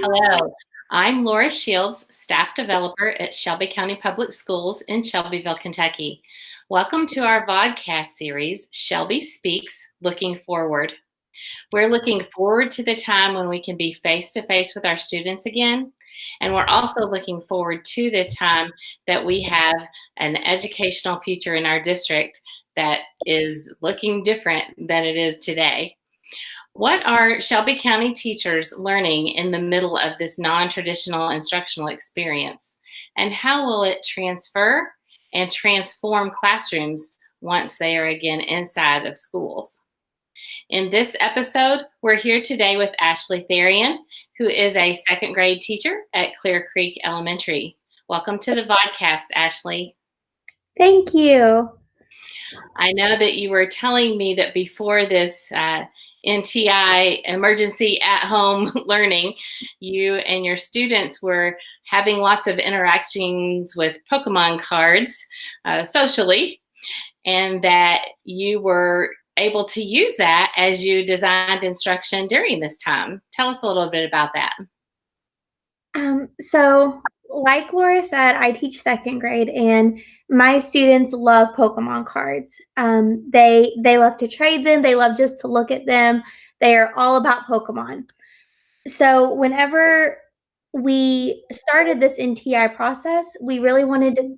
Hello, I'm Laura Shields, staff developer at Shelby County Public Schools in Shelbyville, Kentucky. Welcome to our vodcast series, Shelby Speaks, Looking Forward. We're looking forward to the time when we can be face-to-face with our students again, and we're also looking forward to the time that we have an educational future in our district that is looking different than it is today. What are Shelby County teachers learning in the middle of this non-traditional instructional experience? And how will it transfer and transform classrooms once they are again inside of schools? In this episode, we're here today with Ashley Therrian, who is a second grade teacher at Clear Creek Elementary. Welcome to the vodcast, Ashley. Thank you. I know that you were telling me that before this NTI, emergency at-home learning, you and your students were having lots of interactions with Pokemon cards socially, and that you were able to use that as you designed instruction during this time. Tell us a little bit about that. So like Laura said, I teach second grade, and my students love Pokemon cards. They love to trade them. They love just to look at them. They are all about Pokemon. So whenever we started this NTI process, we really wanted to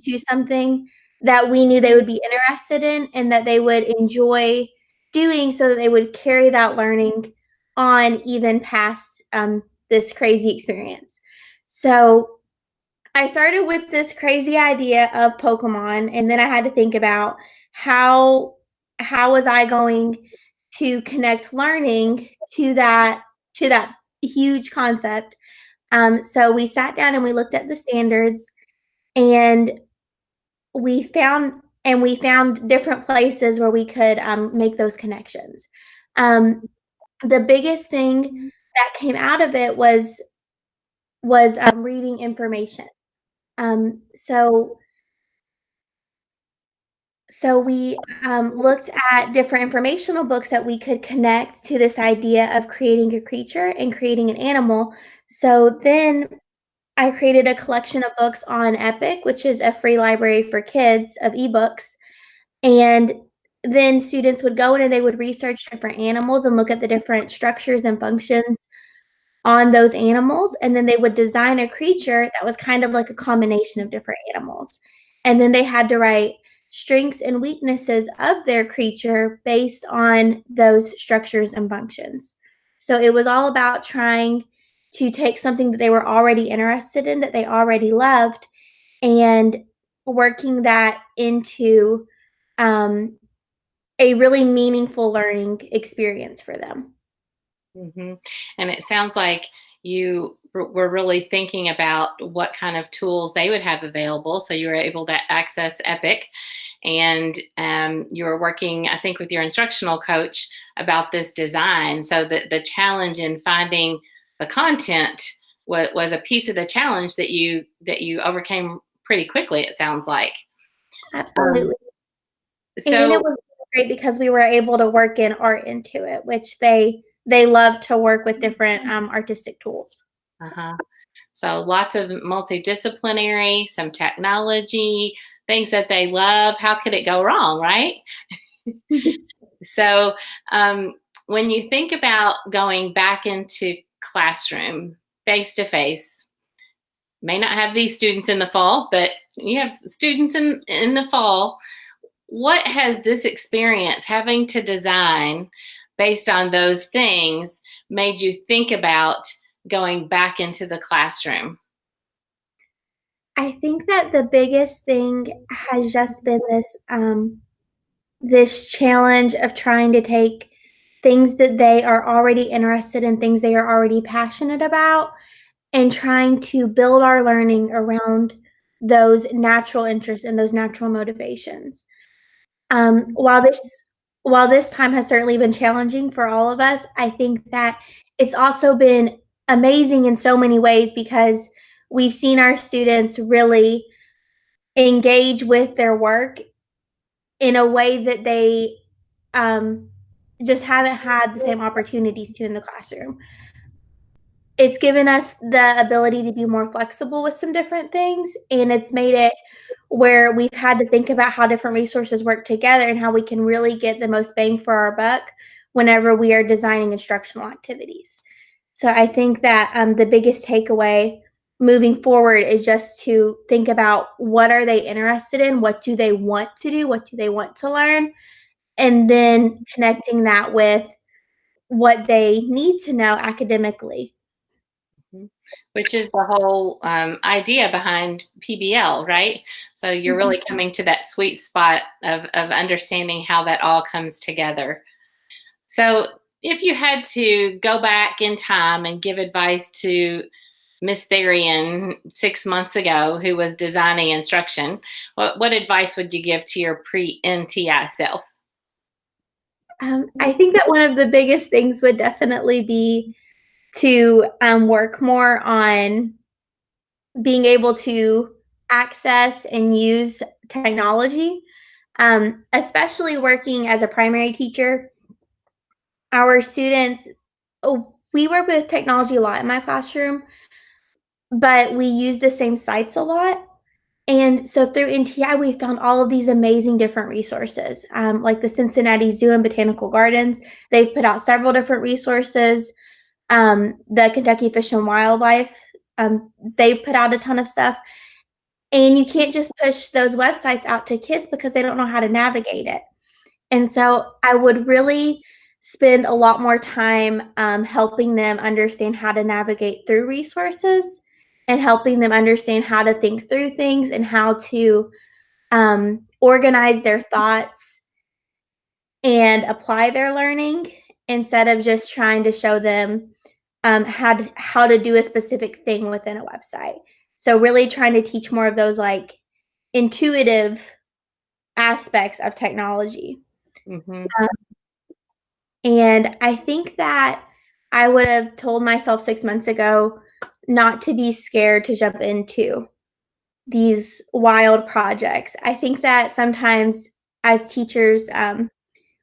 choose something that we knew they would be interested in and that they would enjoy doing, so that they would carry that learning on even past this crazy experience. So I started with this crazy idea of Pokemon, and then I had to think about how was I going to connect learning to that huge concept. So we sat down and we looked at the standards, and we found different places where we could make those connections. The biggest thing that came out of it was reading information. So we looked at different informational books that we could connect to this idea of creating a creature and creating an animal. So then I created a collection of books on Epic, which is a free library for kids of ebooks. And then students would go in and they would research different animals and look at the different structures and functions on those animals. And then they would design a creature that was kind of like a combination of different animals. And then they had to write strengths and weaknesses of their creature based on those structures and functions. So it was all about trying to take something that they were already interested in, that they already loved, and working that into a really meaningful learning experience for them. Mm-hmm. And it sounds like you were really thinking about what kind of tools they would have available. So you were able to access Epic, and you were working, I think, with your instructional coach about this design. So that the challenge in finding the content was a piece of the challenge that you overcame pretty quickly, it sounds like. Absolutely. And then So it was great because we were able to work in art into it, which they love to work with different artistic tools. So lots of multidisciplinary, some technology, things that they love. How could it go wrong, right? So when you think about going back into classroom face-to-face, may not have these students in the fall, but you have students in the fall. What has this experience, having to design based on those things, made you think about going back into the classroom? I think that the biggest thing has just been this challenge of trying to take things that they are already interested in, things they are already passionate about, and trying to build our learning around those natural interests and those natural motivations. While this time has certainly been challenging for all of us, I think that it's also been amazing in so many ways, because we've seen our students really engage with their work in a way that they just haven't had the same opportunities to in the classroom. It's given us the ability to be more flexible with some different things, and it's made it where we've had to think about how different resources work together and how we can really get the most bang for our buck whenever we are designing instructional activities. So I think that the biggest takeaway moving forward is just to think about what are they interested in, what do they want to do, what do they want to learn, and then connecting that with what they need to know academically. Mhm. Which is the whole idea behind PBL, right? So you're Mhm. really coming to that sweet spot of understanding how that all comes together. So if you had to go back in time and give advice to Miss Therrian 6 months ago, who was designing instruction, what advice would you give to your pre-NTI self? I think that one of the biggest things would definitely be to work more on being able to access and use technology, especially working as a primary teacher. Our students, oh, we work with technology a lot in my classroom, but we use the same sites a lot. And so through NTI, we found all of these amazing different resources, like the Cincinnati Zoo and Botanical Gardens. They've put out several different resources. The Kentucky Fish and Wildlife, they've put out a ton of stuff. And you can't just push those websites out to kids because they don't know how to navigate it. And so I would really spend a lot more time helping them understand how to navigate through resources and helping them understand how to think through things and how to organize their thoughts and apply their learning instead of just trying to show them how to do a specific thing within a website. So really trying to teach more of those like intuitive aspects of technology. Mm-hmm. Um, and I think that I would have told myself 6 months ago not to be scared to jump into these wild projects. I think that sometimes as teachers,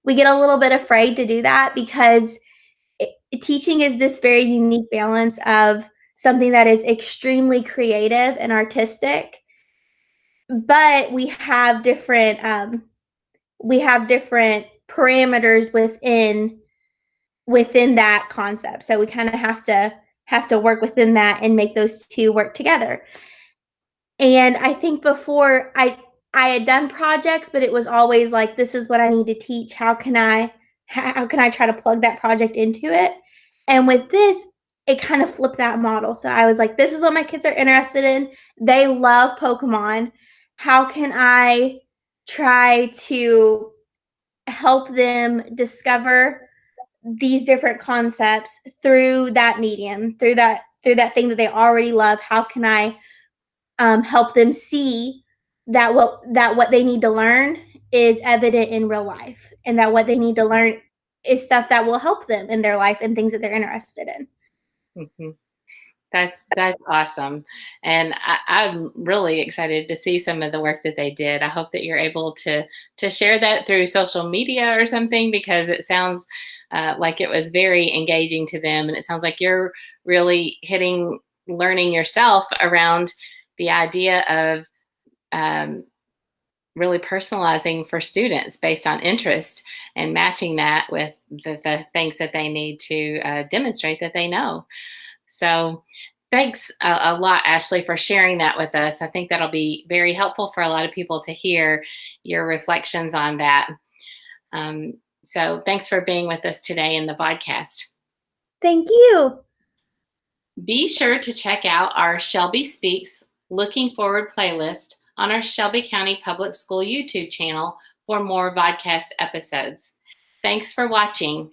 we get a little bit afraid to do that because teaching is this very unique balance of something that is extremely creative and artistic, but we have different parameters within that concept. So we kind of have to work within that and make those two work together. And I think before I had done projects, but it was always like, this is what I need to teach. How can I try to plug that project into it? And with this, it kind of flipped that model. So I was like, this is what my kids are interested in. They love Pokemon. How can I try to help them discover these different concepts through that medium, through that thing that they already love? How can I help them see that what they need to learn is evident in real life, and that what they need to learn is stuff that will help them in their life and things that they're interested in. Mm-hmm. That's awesome, and I'm really excited to see some of the work that they did. I hope that you're able to share that through social media or something, because it sounds like it was very engaging to them, and it sounds like you're really hitting learning yourself around the idea of um, really personalizing for students based on interest and matching that with the things that they need to demonstrate that they know. So thanks a lot, Ashley, for sharing that with us. I think that'll be very helpful for a lot of people to hear your reflections on that. So thanks for being with us today in the podcast. Thank you. Be sure to check out our Shelby Speaks Looking Forward playlist on our Shelby County Public School YouTube channel for more vodcast episodes. Thanks for watching.